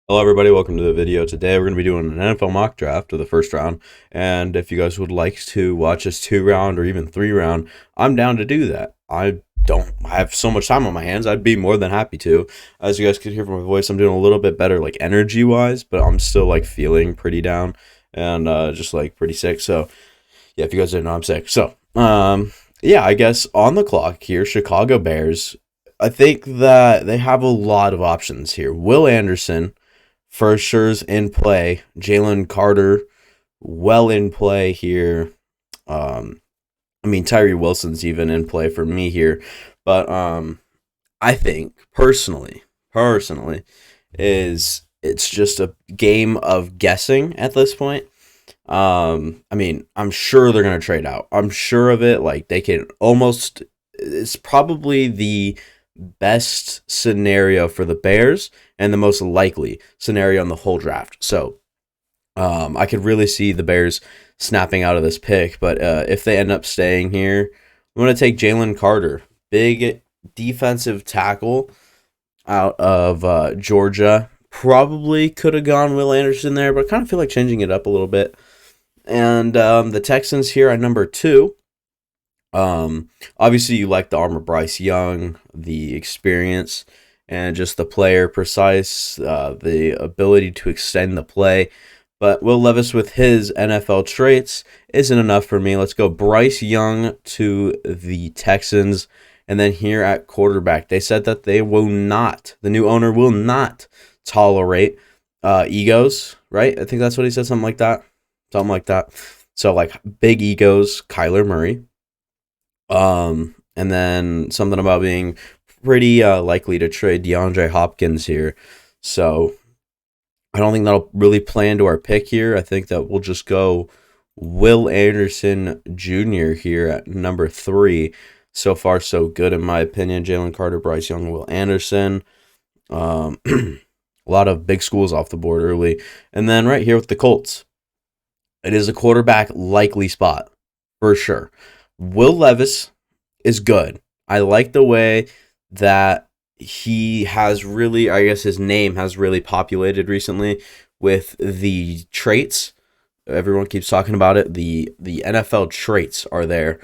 Hello, everybody. Welcome to the video. Today, we're going to be doing an NFL mock draft of the first round. And if you guys would like to watch this 2 round or even 3 round, I'm down to do that. I have so much time on my hands. I'd be more than happy to. As you guys could hear from my voice, I'm doing a little bit better, like energy wise, but I'm still like feeling pretty down and just like pretty sick. So, yeah, if you guys didn't know, I'm sick. Yeah, I guess on the clock here, Chicago Bears. I think that they have a lot of options here. Will Anderson for sure's in play. Jalen Carter, well in play here. Um, I mean, Tyree Wilson's even in play for me here. But I think personally, is it's just a game of guessing at this point. I mean, I'm sure they're gonna trade out. I'm sure of it. Like they can almost. It's probably the best scenario for the Bears and the most likely scenario in the whole draft. So I could really see the Bears snapping out of this pick. But if they end up staying here, I'm going to take Jalen Carter, big defensive tackle out of Georgia. Probably could have gone Will Anderson there, but I kind of feel like changing it up a little bit. And the Texans here at number 2. Obviously, you like the arm of Bryce Young, the experience, and just the player precise, the ability to extend the play. But Will Levis, with his NFL traits, isn't enough for me. Let's go Bryce Young to the Texans. And then here at quarterback, they said that they will not, the new owner will not tolerate egos, right? I think that's what he said, something like that. Something like that. So, like, big egos, Kyler Murray. And then something about being pretty likely to trade DeAndre Hopkins here. So I don't think that'll really play into our pick here. I think that we'll just go Will Anderson Jr. here at number 3. So far, so good in my opinion. Jalen Carter, Bryce Young, Will Anderson. A lot of big schools off the board early. And then right here with the Colts, it is a quarterback likely spot for sure. Will Levis is good. I like the way that he has really, I guess his name has really populated recently with the traits. Everyone keeps talking about it. The NFL traits are there.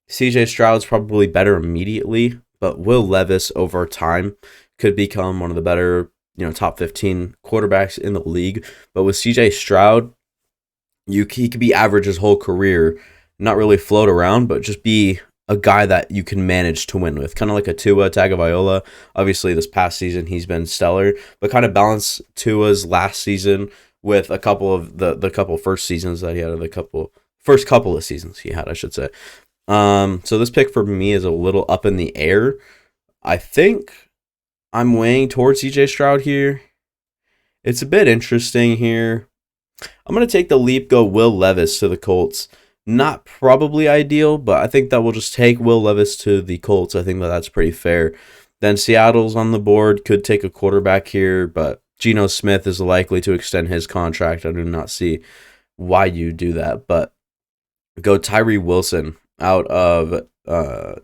CJ Stroud's probably better immediately, but Will Levis over time could become one of the better, top 15 quarterbacks in the league. But with CJ Stroud, he could be average his whole career, not really float around, but just be a guy that you can manage to win with, kind of like a Tua Tagovailoa. Obviously, this past season he's been stellar, but kind of balance Tua's last season with a couple of the couple first seasons that he had, or the first couple of seasons he had, I should say. So this pick for me is a little up in the air. I think I'm weighing towards CJ Stroud here. It's a bit interesting here. I'm going to take the leap, go Will Levis to the Colts. Not probably ideal, but I think that we'll just take Will Levis to the Colts. I think that that's pretty fair. Then Seattle's on the board, could take a quarterback here, but Geno Smith is likely to extend his contract. I do not see why you do that, but go Tyree Wilson out of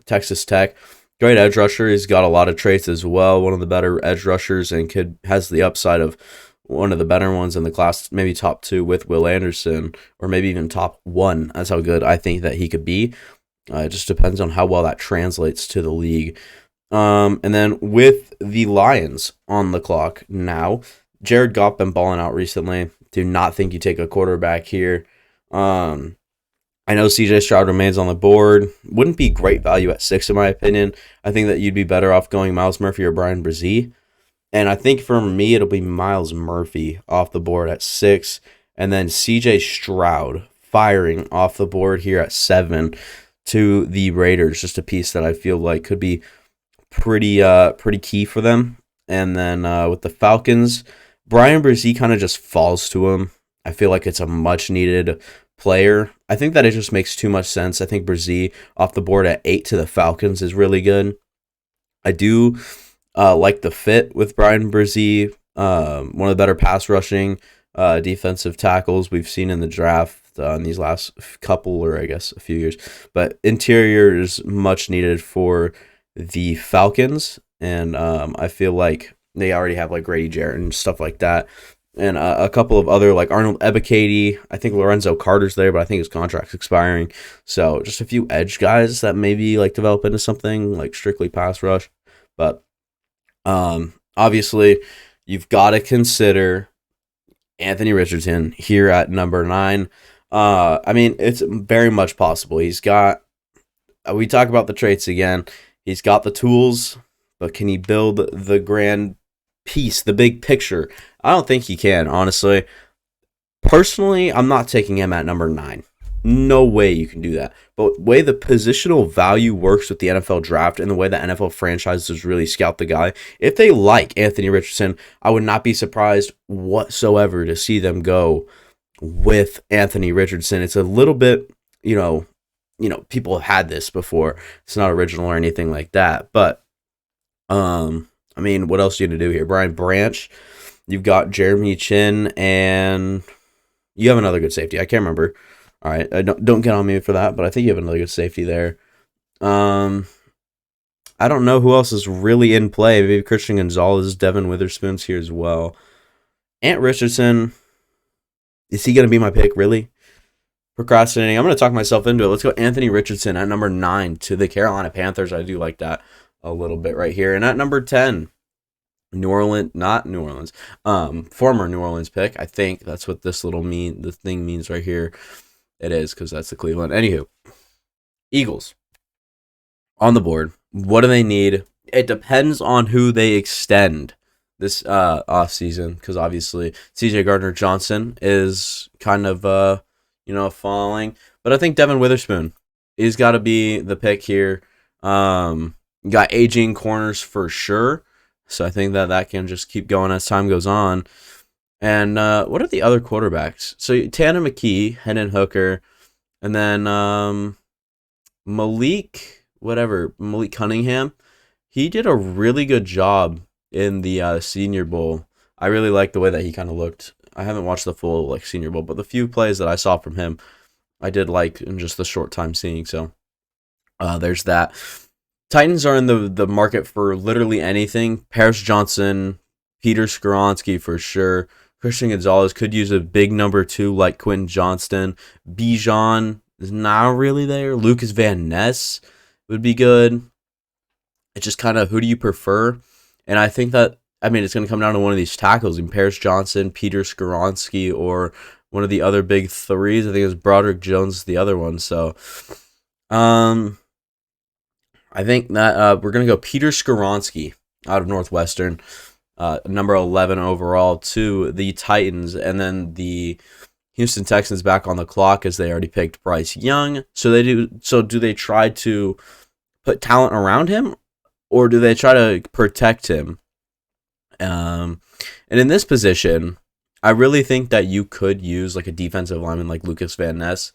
Texas Tech. Great edge rusher. He's got a lot of traits as well. One of the better edge rushers and has the upside of one of the better ones in the class, maybe top 2 with Will Anderson, or maybe even top 1. That's how good I think that he could be. It just depends on how well that translates to the league. And then with the Lions on the clock now, Jared Goff been balling out recently. Do not think you take a quarterback here. I know CJ Stroud remains on the board. Wouldn't be great value at 6 in my opinion. I think that you'd be better off going Myles Murphy or Brian Brzee. And I think for me, it'll be Myles Murphy off the board at 6. And then CJ Stroud firing off the board here at 7 to the Raiders. Just a piece that I feel like could be pretty key for them. And then with the Falcons, Brian Brzee kind of just falls to him. I feel like it's a much needed player. I think that it just makes too much sense. I think Brzee off the board at 8 to the Falcons is really good. I do like the fit with Brian Brzee, one of the better pass rushing defensive tackles we've seen in the draft in these last couple, or I guess a few years. But interior is much needed for the Falcons, and I feel like They already have like Grady Jarrett and stuff like that, and a couple of other like Arnold Ebiketie. I think Lorenzo Carter's there, but I think his contract's expiring. So just a few edge guys that maybe like develop into something like strictly pass rush. But obviously, you've got to consider Anthony Richardson here at number 9. I mean, it's very much possible. He's got. We talk about the traits again. He's got the tools, but can he build the grand piece, the big picture? I don't think he can, honestly. Personally, I'm not taking him at number 9. No way you can do that. But the way the positional value works with the NFL draft and the way the NFL franchises really scout the guy, if they like Anthony Richardson, I would not be surprised whatsoever to see them go with Anthony Richardson. It's a little bit, people have had this before. It's not original or anything like that. But, I mean, what else are you going to do here? Brian Branch, you've got Jeremy Chin, and you have another good safety. I can't remember. All right, don't get on me for that, but I think you have another good safety there. I don't know who else is really in play. Maybe Christian Gonzalez, Devin Witherspoon's here as well. Ant Richardson, is he going to be my pick, really? Procrastinating. I'm going to talk myself into it. Let's go Anthony Richardson at number 9 to the Carolina Panthers. I do like that a little bit right here. And at number 10, former New Orleans pick. I think that's what this the thing means right here. It is, because that's the Cleveland. Anywho, Eagles on the board. What do they need? It depends on who they extend this offseason, because obviously CJ Gardner-Johnson is kind of falling. But I think Devin Witherspoon, he's got to be the pick here. Got aging corners for sure, so I think that can just keep going as time goes on. And what are the other quarterbacks? So Tanner McKee, Hendon Hooker, and then Malik Cunningham. He did a really good job in the Senior Bowl. I really like the way that he kind of looked. I haven't watched the full Senior Bowl, but the few plays that I saw from him, I did like in just the short time seeing. So there's that. Titans are in the market for literally anything. Paris Johnson, Peter Skoronski for sure. Christian Gonzalez could use a big number 2 like Quentin Johnston. Bijan is not really there. Lucas Van Ness would be good. It's just kind of who do you prefer? And I think that, it's going to come down to one of these tackles. Paris Johnson, Peter Skoronski, or one of the other big 3s. I think it was Broderick Jones, the other one. So, I think that we're going to go Peter Skoronski out of Northwestern. Number 11 overall to the Titans, and then the Houston Texans back on the clock as they already picked Bryce Young. Do they try to put talent around him, or do they try to protect him? And in this position, I really think that you could use like a defensive lineman like Lucas Van Ness,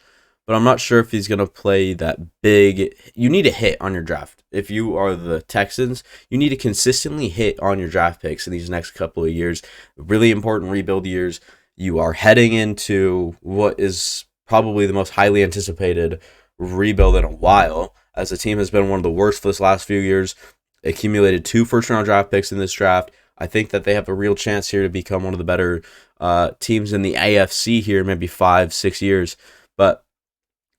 but I'm not sure if he's going to play that big. You need a hit on your draft. If you are the Texans, you need to consistently hit on your draft picks in these next couple of years. Really important rebuild years. You are heading into what is probably the most highly anticipated rebuild in a while, as the team has been one of the worst for this last few years. Accumulated 2 first-round draft picks in this draft. I think that they have a real chance here to become one of the better teams in the AFC here, maybe 5-6 years. But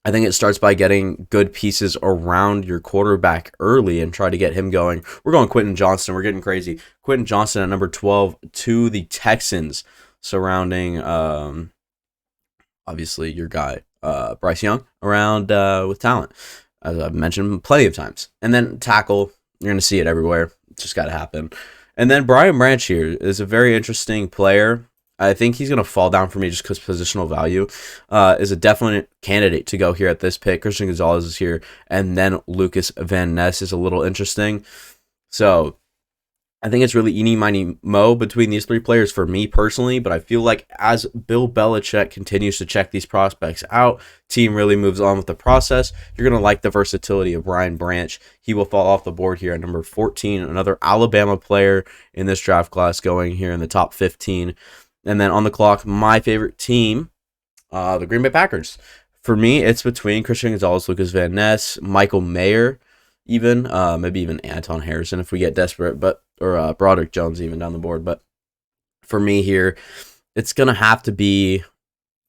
I think it starts by getting good pieces around your quarterback early and try to get him going. We're going Quentin Johnston. We're getting crazy. Quentin Johnston at number 12 to the Texans, surrounding, obviously, your guy, Bryce Young, around with talent, as I've mentioned plenty of times. And then tackle, you're going to see it everywhere. It's just got to happen. And then Brian Branch here is a very interesting player. I think he's going to fall down for me just because positional value is a definite candidate to go here at this pick. Christian Gonzalez is here, and then Lucas Van Ness is a little interesting. So I think it's really eeny, miny, mo between these 3 players for me personally, but I feel like as Bill Belichick continues to check these prospects out, team really moves on with the process, you're going to like the versatility of Brian Branch. He will fall off the board here at number 14, another Alabama player in this draft class going here in the top 15. And then on the clock, my favorite team, the Green Bay Packers. For me, it's between Christian Gonzalez, Lucas Van Ness, Michael Mayer, maybe even Anton Harrison if we get desperate. But or Broderick Jones even down the board. But for me here, it's gonna have to be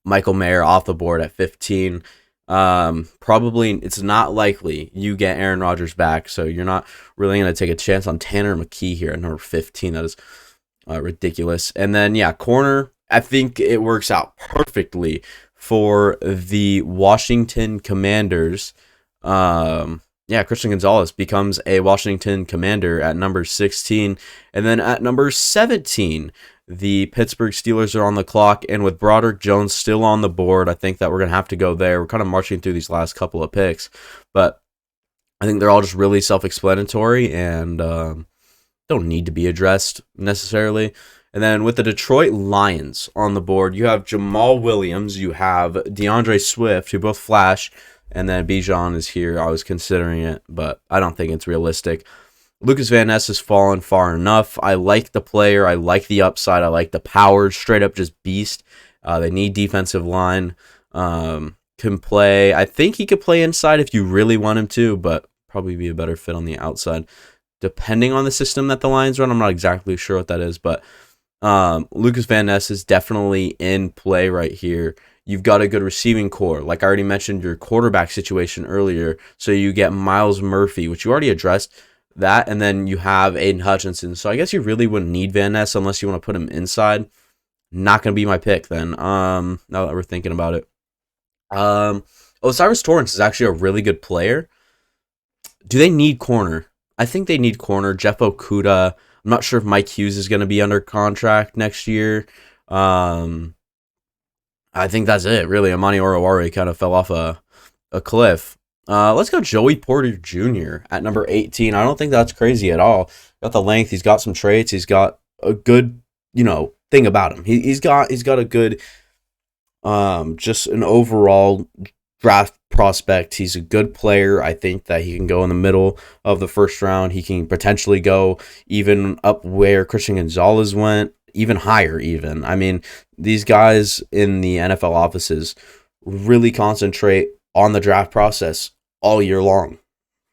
Michael Mayer off the board at 15. Probably it's not likely you get Aaron Rodgers back, so you're not really gonna take a chance on Tanner McKee here at number 15. That is ridiculous. And then yeah, corner. I think it works out perfectly for the Washington Commanders. Yeah, Christian Gonzalez becomes a Washington Commander at number 16. And then at number 17, the Pittsburgh Steelers are on the clock. And with Broderick Jones still on the board, I think that we're going to have to go there. We're kind of marching through these last couple of picks. But I think they're all just really self-explanatory and don't need to be addressed necessarily. And then with the Detroit Lions on the board, you have Jamal Williams, you have DeAndre Swift, who both flash, and then Bijan is here. I was considering it, but I don't think it's realistic. Lucas Van Ness has fallen far enough. I like the player. I like the upside. I like the power. Straight up just beast. They need defensive line. Can play. I think he could play inside if you really want him to, but probably be a better fit on the outside, depending on the system that the Lions run. I'm not exactly sure what that is, but Lucas Van Ness is definitely in play right here. You've got a good receiving core. Like I already mentioned your quarterback situation earlier. So you get Myles Murphy, which you already addressed that. And then you have Aiden Hutchinson. So I guess you really wouldn't need Van Ness unless you want to put him inside. Not going to be my pick then. Now that we're thinking about it. O'Cyrus Torrence is actually a really good player. Do they need corner? I think they need corner. Jeff Okudah. I'm not sure if Mike Hughes is going to be under contract next year. I think that's it, really. Amani Oruwariye kind of fell off a cliff. Let's go Joey Porter Jr. at number 18. I don't think that's crazy at all. Got the length. He's got some traits. He's got a good, thing about him. He's got a good, just an overall draft prospect. He's a good player. I think that he can go in the middle of the first round. He can potentially go even up where Christian Gonzalez went, even higher even. I mean, these guys in the NFL offices really concentrate on the draft process all year long.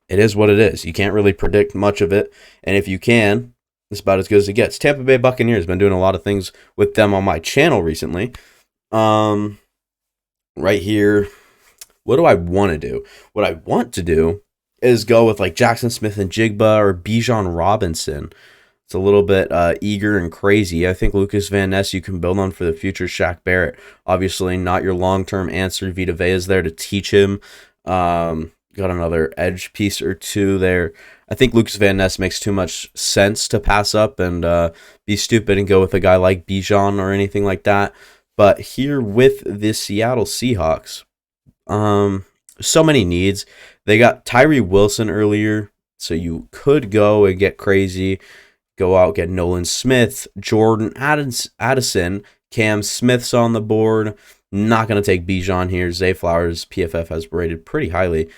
It is what it is. You can't really predict much of it. And if you can, it's about as good as it gets. Tampa Bay Buccaneers, been doing a lot of things with them on my channel recently. Right here, what do I want to do? What I want to do is go with like Jackson Smith-Njigba or Bijan Robinson. It's a little bit eager and crazy. I think Lucas Van Ness you can build on for the future. Shaq Barrett, obviously not your long-term answer. Vita Vea is there to teach him. Got another edge piece or two there. I think Lucas Van Ness makes too much sense to pass up and be stupid and go with a guy like Bijan or anything like that. But here with the Seattle Seahawks, so many needs. They got Tyree Wilson earlier, so you could go and get crazy. Go out, get Nolan Smith, Jordan Addison, Cam Smith's on the board. Not going to take Bijan here. Zay Flowers, PFF has rated pretty highly.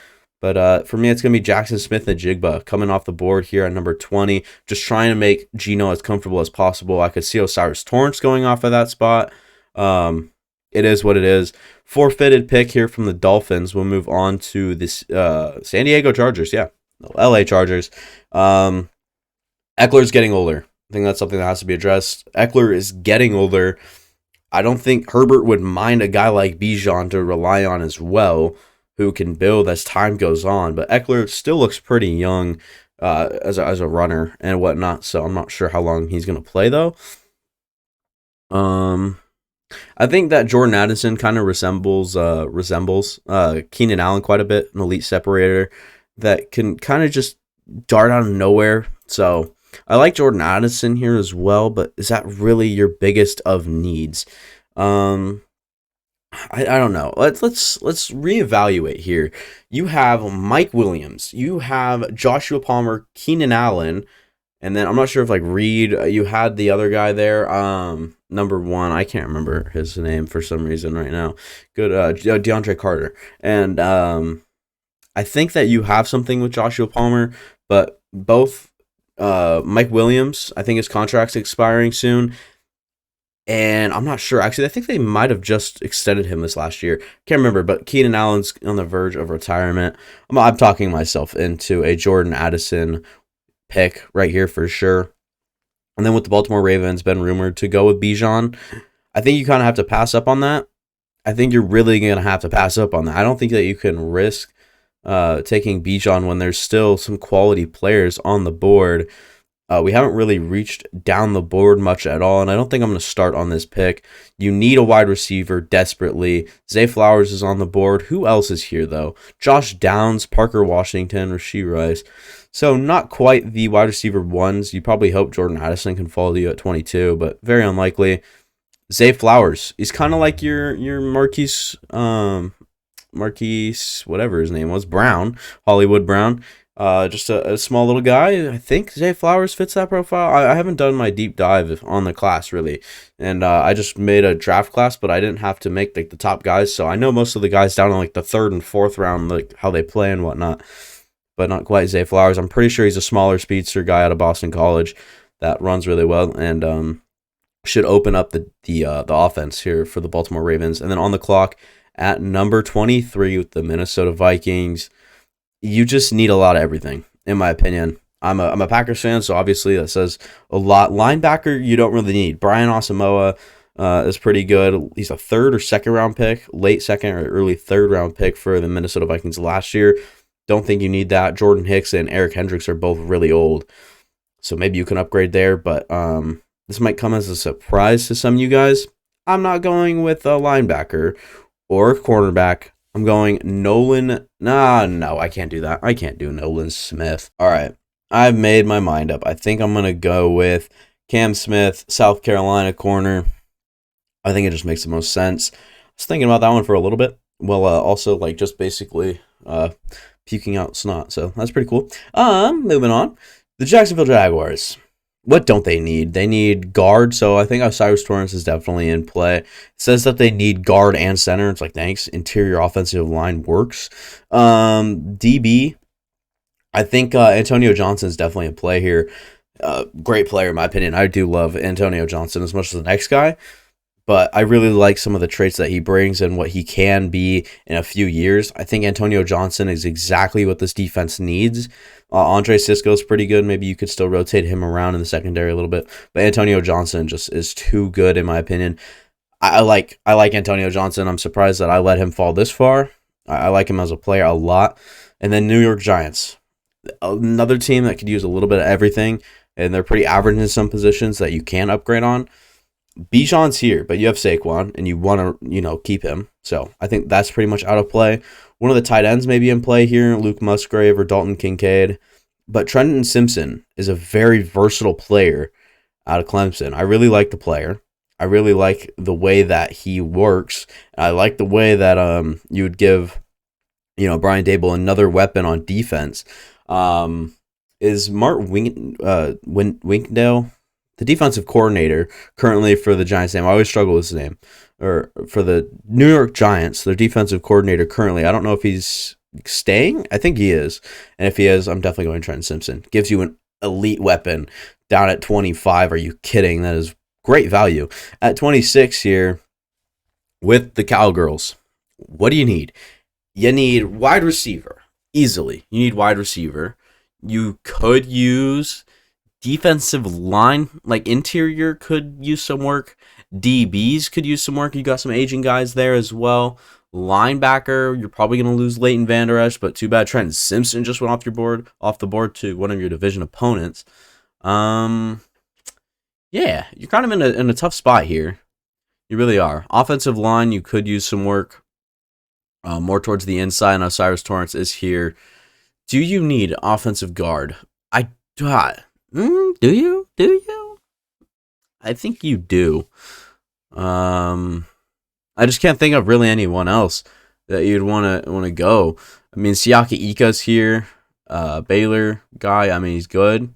But for me, it's going to be Jackson Smith-Njigba coming off the board here at number 20. Just trying to make Geno as comfortable as possible. I could see O'Cyrus Torrence going off of that spot. It is what it is. Forfeited pick here from the Dolphins. We'll move on to this San Diego Chargers. Yeah, LA Chargers. Eckler's getting older. I think that's something that has to be addressed. Eckler is getting older. I don't think Herbert would mind a guy like Bijan to rely on as well, who can build as time goes on. But Eckler still looks pretty young as a runner and whatnot, so I'm not sure how long he's going to play, though. I think that Jordan Addison kind of resembles Keenan Allen quite a bit, an elite separator that can kind of just dart out of nowhere. So I like Jordan Addison here as well, but is that really your biggest of needs? I don't know. Let's reevaluate here. You have Mike Williams, you have Joshua Palmer, Keenan Allen, and then I'm not sure if like Reed, you had the other guy there. Number one, I can't remember his name for some reason right now. Good, DeAndre Carter, and I think that you have something with Joshua Palmer, but both Mike Williams, I think his contract's expiring soon. And I'm not sure. Actually, I think they might have just extended him this last year. Can't remember, but Keenan Allen's on the verge of retirement. I'm talking myself into a Jordan Addison pick right here for sure. And then with the Baltimore Ravens been rumored to go with Bijan, I think you kind of have to pass up on that. I think you're really going to have to pass up on that. I don't think that you can risk taking Bijan when there's still some quality players on the board. We haven't really reached down the board much at all, and I don't think I'm going to start on this pick. You need a wide receiver desperately. Zay Flowers is on the board. Who else is here, though? Josh Downs, Parker Washington, Rashee Rice. So not quite the wide receiver ones. You probably hope Jordan Addison can follow you at 22, but very unlikely. Zay Flowers. He's kind of like your Marquise, whatever his name was, Brown, Hollywood Brown. Just a small little guy. I think Zay Flowers fits that profile. I haven't done my deep dive on the class really, and I just made a draft class, but I didn't have to make like the top guys, so I know most of the guys down in like the 3rd and 4th round, like how they play and whatnot, but not quite Zay Flowers. I'm pretty sure he's a smaller speedster guy out of Boston College that runs really well and should open up the offense here for the Baltimore Ravens. And then on the clock at number 23 with the Minnesota Vikings. You just need a lot of everything, in my opinion. I'm a Packers fan, so obviously that says a lot. Linebacker, you don't really need. Brian Asamoah is pretty good. He's a 3rd or 2nd round pick, late 2nd or early 3rd round pick for the Minnesota Vikings last year. Don't think you need that. Jordan Hicks and Eric Hendricks are both really old, so maybe you can upgrade there, but this might come as a surprise to some of you guys. I'm not going with a linebacker or a cornerback. I'm going Nolan. No, I can't do that. I can't do Nolan Smith. All right. I've made my mind up. I think I'm going to go with Cam Smith, South Carolina corner. I think it just makes the most sense. I was thinking about that one for a little bit. Well, also, like, just basically puking out snot. So that's pretty cool. Moving on. The Jacksonville Jaguars. What don't they need? They need guard, so I think O'Cyrus Torrence is definitely in play. It says that they need guard and center. It's like, thanks. Interior offensive line works. DB, I think Antonio Johnson is definitely in play here. Great player, in my opinion. I do love Antonio Johnson as much as the next guy, but I really like some of the traits that he brings and what he can be in a few years. I think Antonio Johnson is exactly what this defense needs. Andre Cisco is pretty good. Maybe you could still rotate him around in the secondary a little bit, but Antonio Johnson just is too good in my opinion. I like Antonio Johnson. I'm surprised that I let him fall this far. I like him as a player a lot. And then New York Giants, another team that could use a little bit of everything, and they're pretty average in some positions that you can upgrade on. Bijan's here, but you have Saquon, and you want to, keep him. So I think that's pretty much out of play. One of the tight ends may be in play here, Luke Musgrave or Dalton Kincaid. But Trenton Simpson is a very versatile player out of Clemson. I really like the player. I really like the way that he works. I like the way that you would give, Brian Daboll another weapon on defense. Is Mark Winkdale the defensive coordinator currently for the Giants' name? I always struggle with his name. Or for the New York Giants, their defensive coordinator currently. I don't know if he's staying. I think he is. And if he is, I'm definitely going Trenton Simpson. Gives you an elite weapon down at 25. Are you kidding? That is great value. At 26 here with the Cowgirls, what do you need? You need wide receiver. Easily. You need wide receiver. You could use defensive line, like interior could use some work. DBs could use some work. You got some aging guys there as well. Linebacker, you're probably going to lose Leighton Vander Esch, but too bad Trenton Simpson just went off the board to one of your division opponents. Yeah, you're kind of in a tough spot here. You really are. Offensive line, you could use some work more towards the inside, and O'Cyrus Torrence is here. Do you need offensive guard? Do you? I think you do. I just can't think of really anyone else that you'd want to go. I mean, Siaki Ika's here. Baylor guy, I mean, he's good,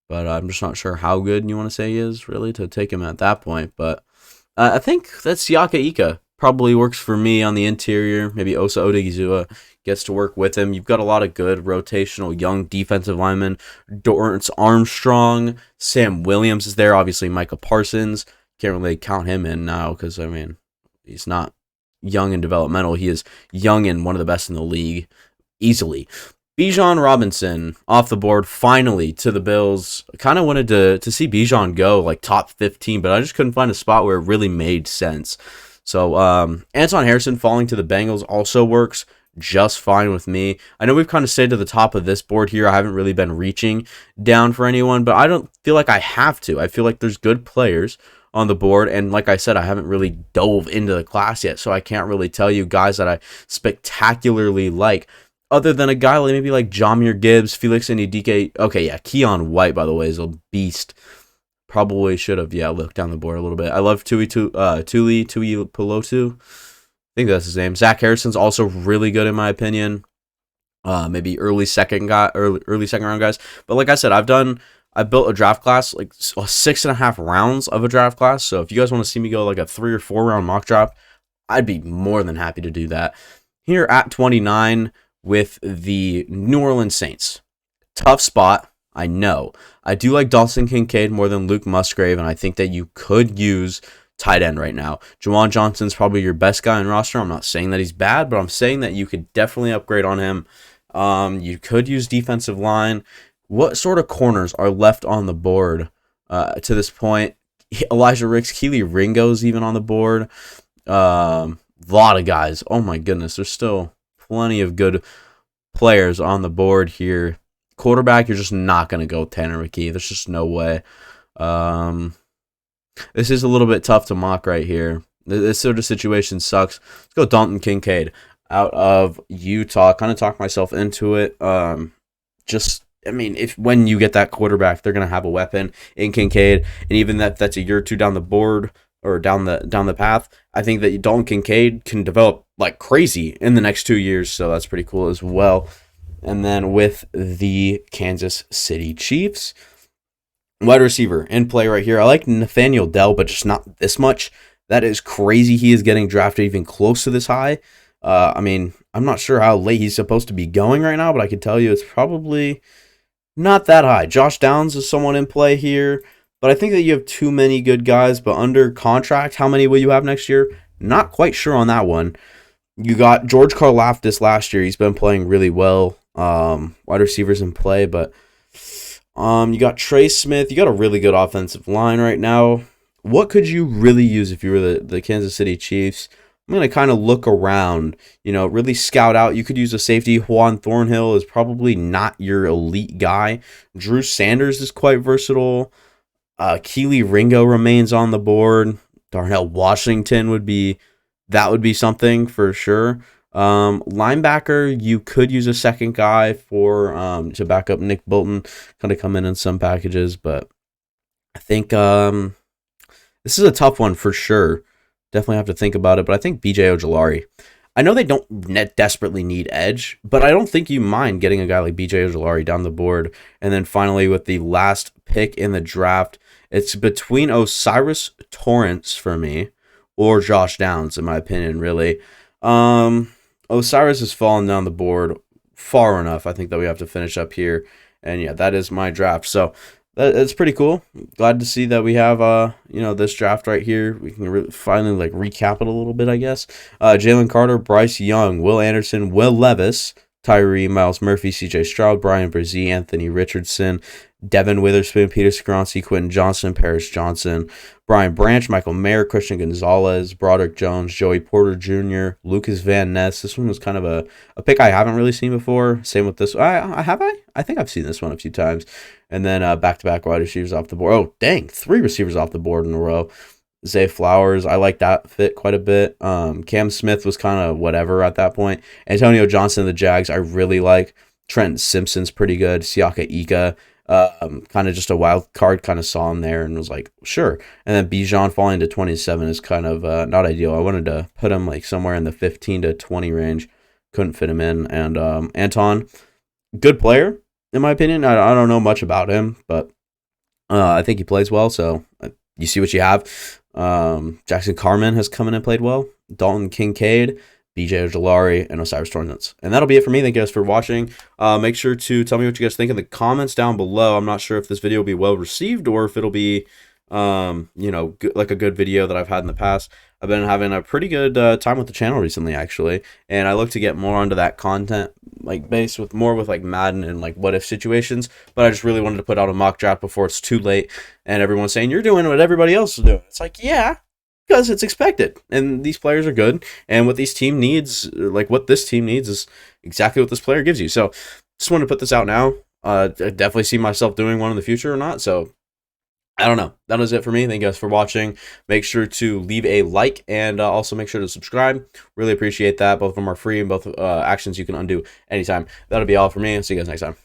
but I'm just not sure how good you want to say he is, really, to take him at that point. But I think that Siaka Ika probably works for me on the interior. Maybe Osa Odigizua gets to work with him. You've got a lot of good rotational young defensive linemen. Dorrance Armstrong, Sam Williams is there. Obviously, Micah Parsons. Can't really count him in now because, I mean, he's not young and developmental. He is young and one of the best in the league, easily. Bijan Robinson off the board finally to the Bills. Kind of wanted to see Bijan go like top 15, but I just couldn't find a spot where it really made sense. So Anton Harrison falling to the Bengals also works just fine with me. I know we've kind of stayed to the top of this board here. I haven't really been reaching down for anyone, but I don't feel like I have to. I feel like there's good players on the board, and like I said, I haven't really dove into the class yet, so I can't really tell you guys that I spectacularly like, other than a guy like maybe like Jahmyr Gibbs, Felix Ndike. Okay, yeah, Keon White, by the way, is a beast. Probably should have, looked down the board a little bit. I love Tui Pelotu. I think that's his name. Zach Harrison's also really good in my opinion. Maybe early second round guys. But like I said, I built a draft class, like 6.5 rounds of a draft class. So if you guys want to see me go like a 3 or 4 round mock draft, I'd be more than happy to do that. Here at 29 with the New Orleans Saints. Tough spot, I know. I do like Dawson Kincaid more than Luke Musgrave, and I think that you could use tight end right now. Juwan Johnson's probably your best guy in roster. I'm not saying that he's bad, but I'm saying that you could definitely upgrade on him. You could use defensive line. What sort of corners are left on the board to this point? Elijah Ricks, Keely Ringo's even on the board. Lot of guys. Oh my goodness, there's still plenty of good players on the board here. Quarterback, you're just not going to go Tanner McKee. There's just no way. This is a little bit tough to mock right here. This sort of situation sucks. Let's go Dalton Kincaid out of Utah. Kind of talk myself into it. When you get that quarterback, they're going to have a weapon in Kincaid, and even that's a year or two down the board or down the path, I think that Dalton Kincaid can develop like crazy in the next 2 years, so that's pretty cool as well. And then with the Kansas City Chiefs, wide receiver in play right here. I like Nathaniel Dell, but just not this much. That is crazy. He is getting drafted even close to this high. I'm not sure how late he's supposed to be going right now, but I can tell you it's probably not that high. Josh Downs is someone in play here, but I think that you have too many good guys, but under contract, how many will you have next year? Not quite sure on that one. You got George Karlaftis last year. He's been playing really well. Wide receivers in play, but you got Trey Smith. You got a really good offensive line right now. What could you really use if you were the Kansas City Chiefs? I'm going to kind of look around, really scout out. You could use a safety. Juan Thornhill is probably not your elite guy. Drew Sanders is quite versatile. Keely Ringo remains on the board. Darnell Washington would be something for sure. Linebacker, you could use a second guy for to back up Nick Bolton, kind of come in some packages, but I think this is a tough one for sure. Definitely have to think about it, but I think BJ Ojulari. I know they don't desperately need edge, but I don't think you mind getting a guy like BJ Ojulari down the board. And then finally, with the last pick in the draft, it's between Osiris Torrance for me or Josh Downs, in my opinion, really. Osiris has fallen down the board far enough. I think that we have to finish up here. And yeah, that is my draft. So that's pretty cool. Glad to see that we have this draft right here. We can finally recap it a little bit, I guess. Jalen Carter, Bryce Young, Will Anderson, Will Levis, Tyree, Miles Murphy, CJ Stroud, Brian Brzee, Anthony Richardson, Devin Witherspoon, Peter Skoronski, Quentin Johnson, Paris Johnson, Brian Branch, Michael Mayer, Christian Gonzalez, Broderick Jones, Joey Porter Jr., Lucas Van Ness. This one was kind of a pick I haven't really seen before. Same with this. I think I've seen this one a few times. And then back-to-back wide receivers off the board. Oh, dang, 3 receivers off the board in a row. Zay Flowers, I like that fit quite a bit. Cam Smith was kind of whatever at that point. Antonio Johnson of the Jags, I really like. Trent Simpson's pretty good. Siaka Ika, kind of just a wild card, kind of saw him there and was like, sure. And then Bijan falling to 27 is kind of not ideal. I wanted to put him somewhere in the 15 to 20 range. Couldn't fit him in. And Anton, good player, in my opinion. I don't know much about him, but I think he plays well, so you see what you have. Jackson Carman has come in and played well. Dalton Kincaid, BJ Ojulari, and Osiris Torrance. And that'll be it for me. Thank you guys for watching. Make sure to tell me what you guys think in the comments down below. I'm not sure if this video will be well received or if it'll be like a good video that I've had in the past. I've been having a pretty good time with the channel recently, actually, and I look to get more onto that content, like based with more with like Madden and like what if situations. But I just really wanted to put out a mock draft before it's too late, and everyone's saying you're doing what everybody else is doing. It's like, yeah, because it's expected, and these players are good, and what these team needs, like what this team needs, is exactly what this player gives you. So, just want to put this out now. I definitely see myself doing one in the future or not. So I don't know. That is it for me. Thank you guys for watching. Make sure to leave a like and also make sure to subscribe. Really appreciate that. Both of them are free and both actions you can undo anytime. That'll be all for me. See you guys next time.